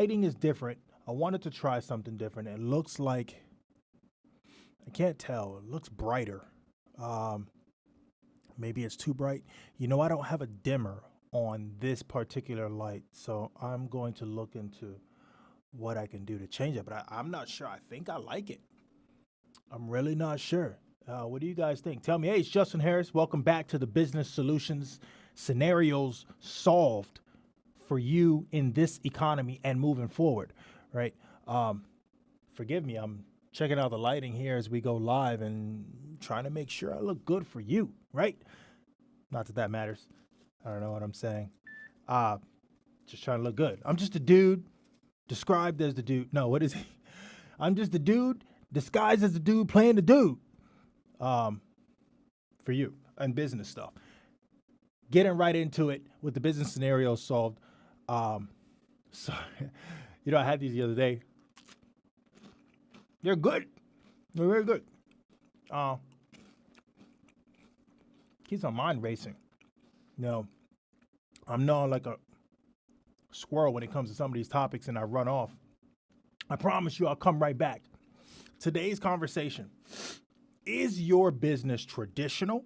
lighting is different. I wanted to try something different. It looks like, I can't tell. It looks brighter. Maybe it's too bright. You know, I don't have a dimmer on this particular light, so I'm going to look into what I can do to change it, but I'm not sure. I think I like it. I'm really not sure. What do you guys think? Tell me. Hey, it's Justin Harris. Welcome back to the Business Solutions Scenarios Solved for you in this economy and moving forward, right? Forgive me. I'm checking out the lighting here as we go live and trying to make sure I look good for you, right? Not that that matters. I don't know what I'm saying. Just trying to look good. I'm just a dude described as the dude. No, what is he? I'm just a dude disguised as the dude playing the dude. For you and business stuff. Getting right into it with the business scenario solved. So, you know, I had these the other day. They're good. They're very good. Keeps my mind racing. You know, I'm not like a squirrel when it comes to some of these topics and I run off. I promise you I'll come right back. Today's conversation. Is your business traditional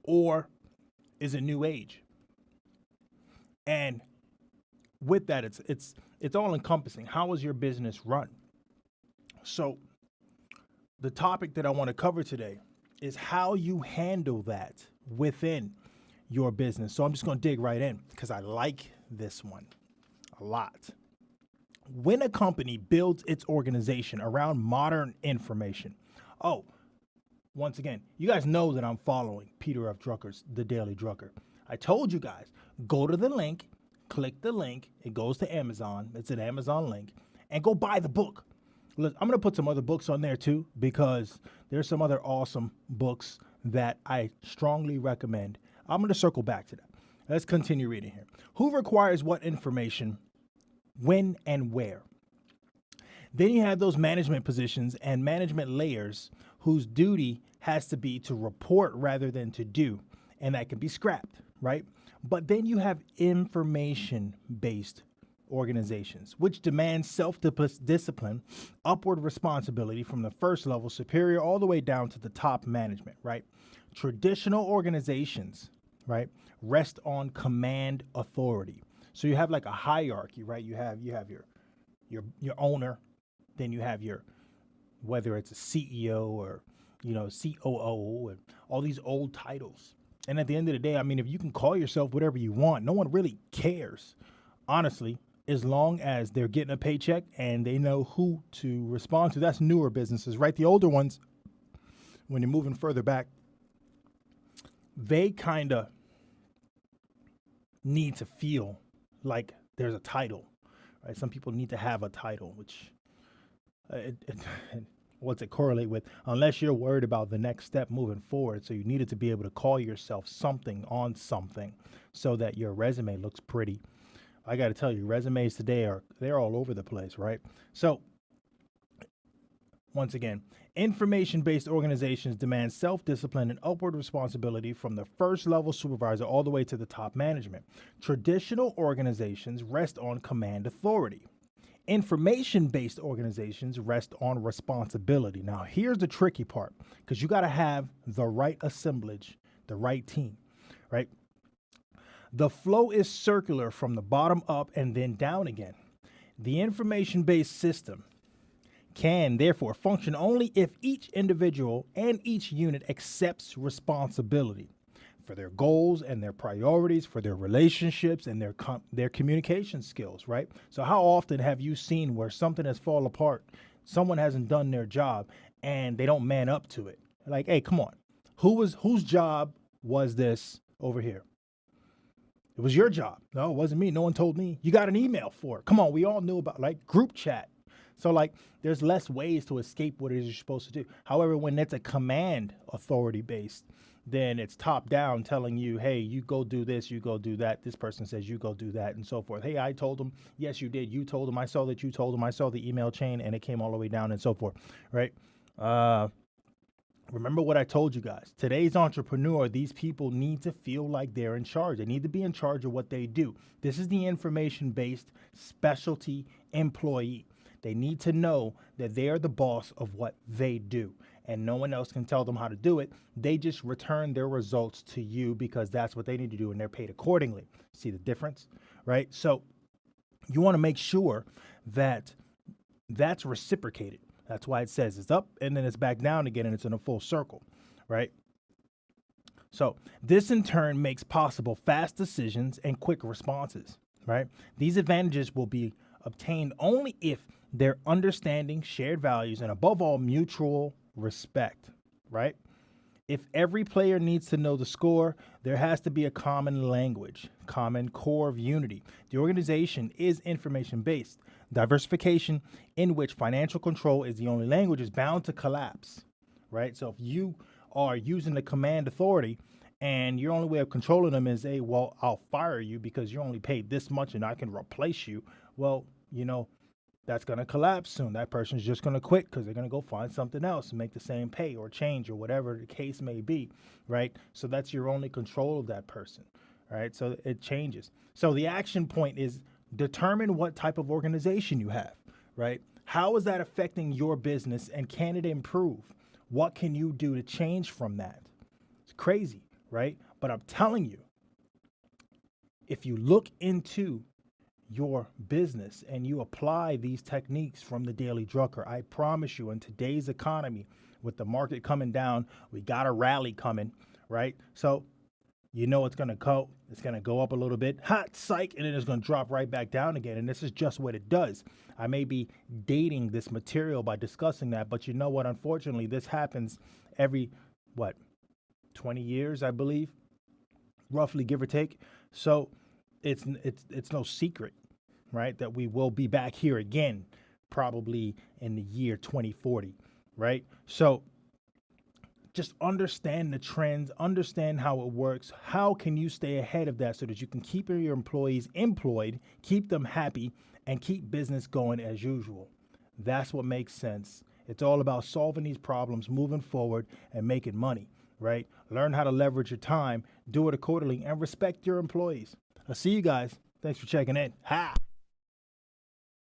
or is it new age? And with that, it's all encompassing. How is your business run? So the topic that I want to cover today is how you handle that within your business. So I'm just going to dig right in because I like this one a lot. When a company builds its organization around modern information, once again, you guys know that I'm following Peter F. Drucker's The Daily Drucker. I told you guys, go to the link, click the link. It goes to Amazon. It's an Amazon link. And go buy the book. Look, I'm going to put some other books on there too because there's some other awesome books that I strongly recommend. I'm going to circle back to that. Let's continue reading here. Who requires what information, when, and where? Then you have those management positions and management layers whose duty has to be to report rather than to do, and that can be scrapped, right? But then you have information-based organizations, which demand self-discipline, upward responsibility from the first level superior all the way down to the top management, right? Traditional organizations, right, rest on command authority. So you have like a hierarchy, right? You have your owner, then you have your, whether it's a CEO or, you know, COO and all these old titles. And at the end of the day, I mean, if you can call yourself whatever you want, no one really cares, honestly, as long as they're getting a paycheck and they know who to respond to. That's newer businesses, right? The older ones, when you're moving further back, they kind of need to feel like there's a title, right? Some people need to have a title, which what's it correlate with? Unless you're worried about the next step moving forward. So you needed to be able to call yourself something on something so that your resume looks pretty. I got to tell you, resumes today they're all over the place, right? So once again, information-based organizations demand self-discipline and upward responsibility from the first level supervisor all the way to the top management. Traditional organizations rest on command authority. Information-based organizations rest on responsibility. Now, here's the tricky part, because you got to have the right assemblage, the right team, right? The flow is circular from the bottom up and then down again. The information-based system can therefore function only if each individual and each unit accepts responsibility for their goals and their priorities, for their relationships and their communication skills, right? So how often have you seen where something has fallen apart, someone hasn't done their job, and they don't man up to it? Like, hey, come on. Whose job was this over here? It was your job. No, it wasn't me. No one told me. You got an email for it. Come on, we all knew about, like, group chat. So, like, there's less ways to escape what it is you're supposed to do. However, when it's a command authority based, then it's top down telling you, hey, you go do this, you go do that. This person says you go do that and so forth. Hey, I told them. Yes, you did. You told them. I saw that you told them. I saw the email chain and it came all the way down and so forth, right? Remember what I told you guys. Today's entrepreneur, these people need to feel like they're in charge. They need to be in charge of what they do. This is the information-based specialty employee. They need to know that they are the boss of what they do, and no one else can tell them how to do it. They just return their results to you because that's what they need to do, and they're paid accordingly. See the difference, right? So you want to make sure that that's reciprocated. That's why it says it's up and then it's back down again and it's in a full circle, right? So this in turn makes possible fast decisions and quick responses, right? These advantages will be obtained only if they're understanding shared values and above all, mutual respect, right? If every player needs to know the score, there has to be a common language, common core of unity. The organization is information-based. Diversification in which financial control is the only language is bound to collapse, right? So if you are using the command authority and your only way of controlling them is, hey, well, I'll fire you because you're only paid this much and I can replace you. Well, you know, that's going to collapse soon. That person's just going to quit because they're going to go find something else and make the same pay or change or whatever the case may be, right? So that's your only control of that person, right? So it changes. So the action point is determine what type of organization you have, right? How is that affecting your business and can it improve? What can you do to change from that? It's crazy, right? But I'm telling you, if you look into your business and you apply these techniques from the Daily Drucker, I promise you in today's economy, with the market coming down, we got a rally coming, right? So you know it's going to go. It's going to go up a little bit, hot psych, and then it's going to drop right back down again. And this is just what it does. I may be dating this material by discussing that, but you know what? Unfortunately, this happens every, 20 years, I believe, roughly, give or take. So it's no secret, right, that we will be back here again, probably in the year 2040, right? So just understand the trends, understand how it works. How can you stay ahead of that so that you can keep your employees employed, keep them happy, and keep business going as usual? That's what makes sense. It's all about solving these problems, moving forward, and making money, right? Learn how to leverage your time, do it accordingly, and respect your employees. I'll see you guys. Thanks for checking in. Ha!